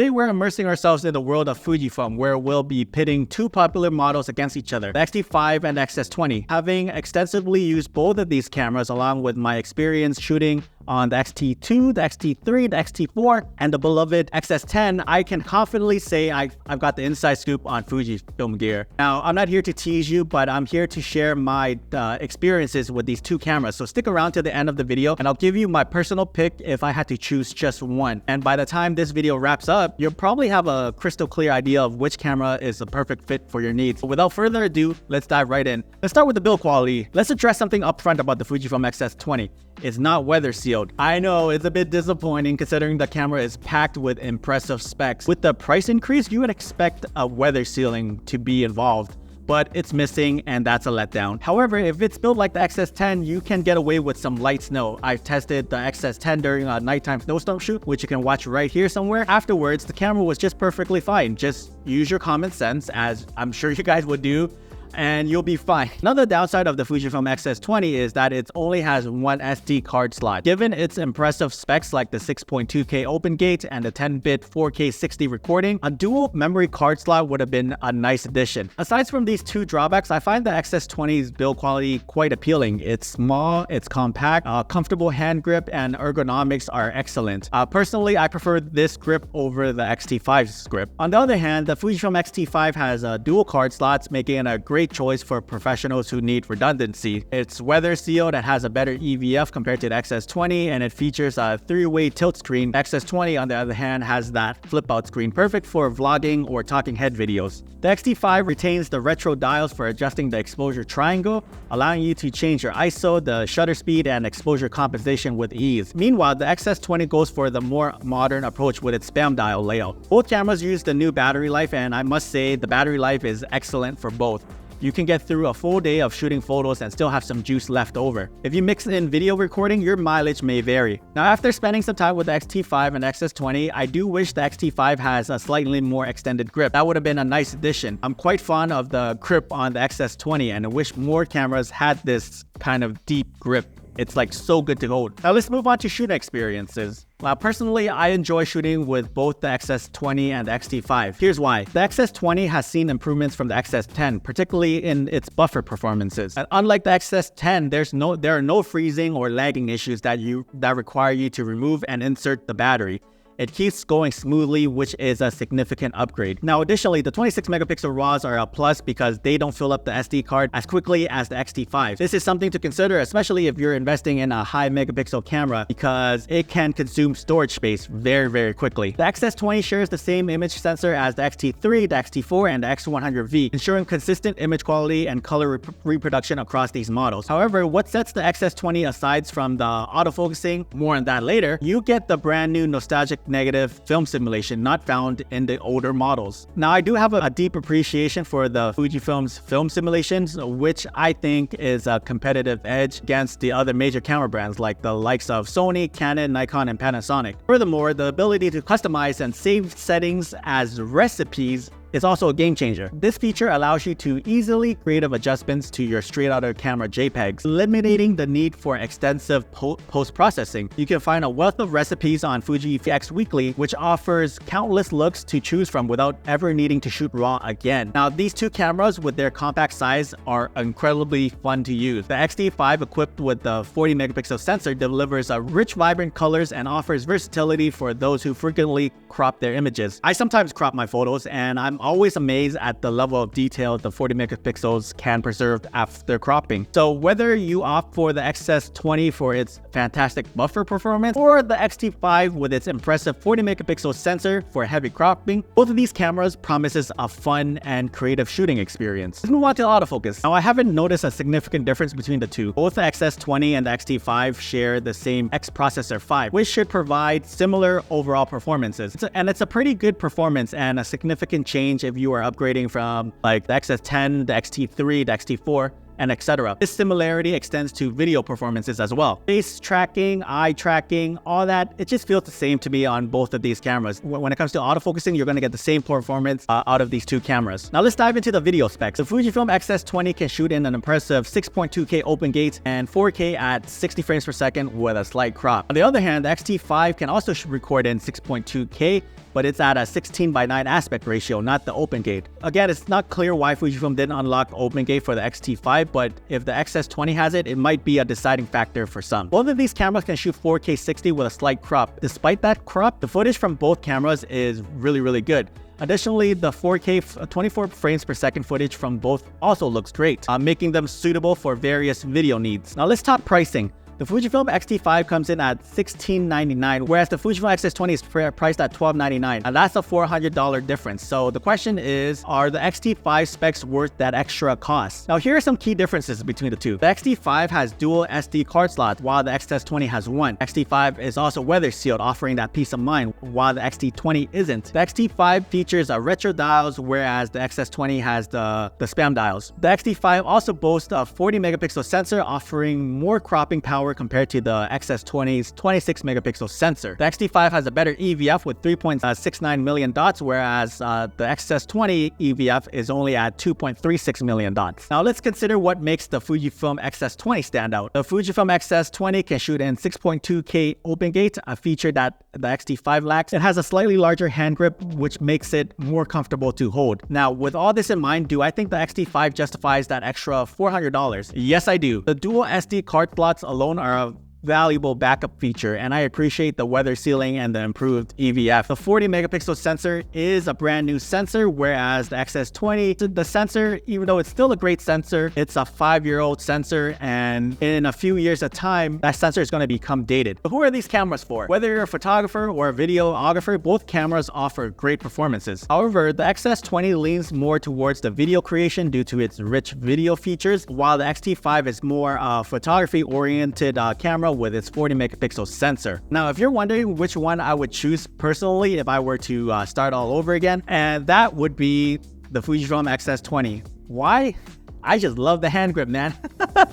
Today we're immersing ourselves in the world of Fujifilm, where we'll be pitting two popular models against each other, the XT5 and XS20. Having extensively used both of these cameras along with my experience shooting on the XT2, the XT3, the XT4, and the beloved XS10, I can confidently say I've got the inside scoop on Fujifilm gear. Now, I'm not here to tease you, but I'm here to share my experiences with these two cameras. So stick around to the end of the video and I'll give you my personal pick if I had to choose just one. And by the time this video wraps up, you'll probably have a crystal clear idea of which camera is the perfect fit for your needs. So without further ado, let's dive right in. Let's start with the build quality. Let's address something upfront about the Fujifilm XS20. It's not weather sealed. I know it's a bit disappointing considering the camera is packed with impressive specs. With the price increase, you would expect a weather sealing to be involved, but it's missing and that's a letdown. However, if it's built like the XS10, you can get away with some light snow. I've tested the XS10 during a nighttime snowstorm shoot, which you can watch right here somewhere. Afterwards, the camera was just perfectly fine. Just use your common sense, as I'm sure you guys would do, and you'll be fine. Another downside of the Fujifilm XS20 is that it only has one SD card slot. Given its impressive specs like the 6.2K open gate and the 10-bit 4K 60 recording, a dual memory card slot would have been a nice addition. Aside from these two drawbacks, I find the XS20's build quality quite appealing. It's small, it's compact, comfortable hand grip, and ergonomics are excellent. Personally, I prefer this grip over the XT5's grip. On the other hand, the Fujifilm XT5 has dual card slots, making it a great choice for professionals who need redundancy. It's weather sealed and has a better EVF compared to the XS20, and it features a 3-way tilt screen. The XS20, on the other hand, has that flip out screen, perfect for vlogging or talking head videos. The XT5 retains the retro dials for adjusting the exposure triangle, allowing you to change your ISO, the shutter speed, and exposure compensation with ease. Meanwhile, the XS20 goes for the more modern approach with its spam dial layout. Both cameras use the new battery life, and I must say the battery life is excellent for both. You can get through a full day of shooting photos and still have some juice left over. If you mix in video recording, your mileage may vary. Now, after spending some time with the XT5 and XS20, I do wish the XT5 has a slightly more extended grip. That would have been a nice addition. I'm quite fond of the grip on the XS20 and I wish more cameras had this kind of deep grip. It's like so good to hold. Now let's move on to shooting experiences. Personally, I enjoy shooting with both the XS20 and the XT5. Here's why. The XS20 has seen improvements from the XS10, particularly in its buffer performances. And unlike the XS10, there are no freezing or lagging issues that require you to remove and insert the battery. It keeps going smoothly, which is a significant upgrade. Now, additionally, the 26 megapixel RAWs are a plus because they don't fill up the SD card as quickly as the XT5. This is something to consider, especially if you're investing in a high megapixel camera, because it can consume storage space very, very quickly. The XS20 shares the same image sensor as the XT3, the XT4, and the X100V, ensuring consistent image quality and color reproduction across these models. However, what sets the XS20 aside from the autofocusing, more on that later, you get the brand new nostalgic negative film simulation not found in the older models. Now, I do have a deep appreciation for the Fujifilm's film simulations, which I think is a competitive edge against the other major camera brands like the likes of Sony, Canon, Nikon, and Panasonic. Furthermore, the ability to customize and save settings as recipes is also a game changer. This feature allows you to easily creative adjustments to your straight-out camera JPEGs, eliminating the need for extensive post-processing. You can find a wealth of recipes on Fuji X Weekly, which offers countless looks to choose from without ever needing to shoot RAW again. Now, these two cameras with their compact size are incredibly fun to use. The XT5, equipped with the 40 megapixel sensor, delivers a rich, vibrant colors and offers versatility for those who frequently crop their images. I sometimes crop my photos, and I'm always amazed at the level of detail the 40 megapixels can preserve after cropping. So whether you opt for the XS20 for its fantastic buffer performance or the XT5 with its impressive 40 megapixel sensor for heavy cropping, both of these cameras promises a fun and creative shooting experience. Let's move on to autofocus. Now, I haven't noticed a significant difference between the two. Both the XS20 and the XT5 share the same X processor 5, which should provide similar overall performances. And it's a pretty good performance and a significant change if you are upgrading from like the XS10, the XT3, the XT4, and etc. This similarity extends to video performances as well. Face tracking, eye tracking, all that, it just feels the same to me on both of these cameras. When it comes to autofocusing, you're going to get the same performance out of these two cameras. Now let's dive into the video specs. The Fujifilm XS20 can shoot in an impressive 6.2K open gate and 4K at 60 frames per second with a slight crop. On the other hand, the XT5 can also record in 6.2K but it's at a 16:9 aspect ratio, not the open gate. Again, it's not clear why Fujifilm didn't unlock open gate for the X-T5, but if the XS20 has it, it might be a deciding factor for some. Both of these cameras can shoot 4K 60 with a slight crop. Despite that crop, the footage from both cameras is really good. Additionally, the 4K 24 frames per second footage from both also looks great, making them suitable for various video needs. Now let's talk pricing. The Fujifilm X-T5 comes in at $1699, whereas the Fujifilm XS20 is priced at $1299, and that's a $400 difference. So the question is, are the X-T5 specs worth that extra cost? Now here are some key differences between the two. The X-T5 has dual SD card slots, while the XS20 has one. X-T5 is also weather sealed, offering that peace of mind, while the X-T20 isn't. The X-T5 features a retro dials, whereas the XS20 has the spam dials. The X-T5 also boasts a 40 megapixel sensor, offering more cropping power compared to the XS20's 26 megapixel sensor. The X-T5 has a better EVF with 3.69 million dots, whereas the XS20 EVF is only at 2.36 million dots. Now let's consider what makes the Fujifilm XS20 stand out. The Fujifilm XS20 can shoot in 6.2K open gate, a feature that the X-T5 lacks. It has a slightly larger hand grip, which makes it more comfortable to hold. Now, with all this in mind, do I think the X-T5 justifies that extra $400? Yes, I do. The dual SD card slots alone are a valuable backup feature, and I appreciate the weather sealing and the improved EVF. The 40 megapixel sensor is a brand new sensor, whereas the XS20, the sensor, even though it's still a great sensor, it's a 5-year-old sensor, and in a few years of time, that sensor is going to become dated. But who are these cameras for? Whether you're a photographer or a videographer, both cameras offer great performances. However, the XS20 leans more towards the video creation due to its rich video features, while the X-T5 is more photography-oriented camera with its 40 megapixel sensor. Now, if you're wondering which one I would choose personally if I were to start all over again, and that would be the Fujifilm XS20. Why? I just love the hand grip, man.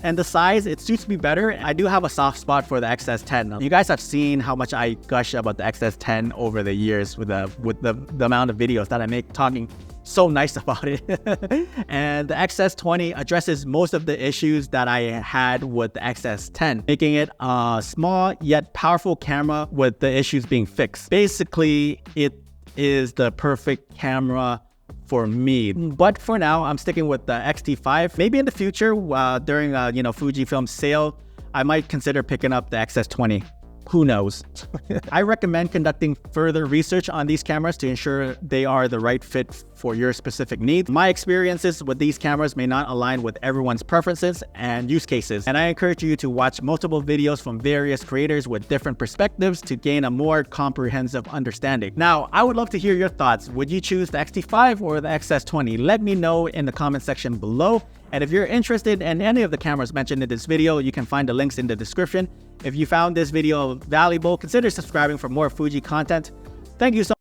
And the size, it suits me better. I do have a soft spot for the XS10. You guys have seen how much I gush about the XS10 over the years with the amount of videos that I make talking so nice about it. And the XS20 addresses most of the issues that I had with the XS10, making it a small yet powerful camera with the issues being fixed. Basically, it is the perfect camera for me. But for now, I'm sticking with the X-T5. Maybe in the future, during Fujifilm sale, I might consider picking up the XS20. Who knows? I recommend conducting further research on these cameras to ensure they are the right fit for your specific needs. My experiences with these cameras may not align with everyone's preferences and use cases, and I encourage you to watch multiple videos from various creators with different perspectives to gain a more comprehensive understanding. Now, I would love to hear your thoughts. Would you choose the X-T5 or the XS20? Let me know in the comment section below. And if you're interested in any of the cameras mentioned in this video, you can find the links in the description. If you found this video valuable, consider subscribing for more Fuji content. Thank you so much.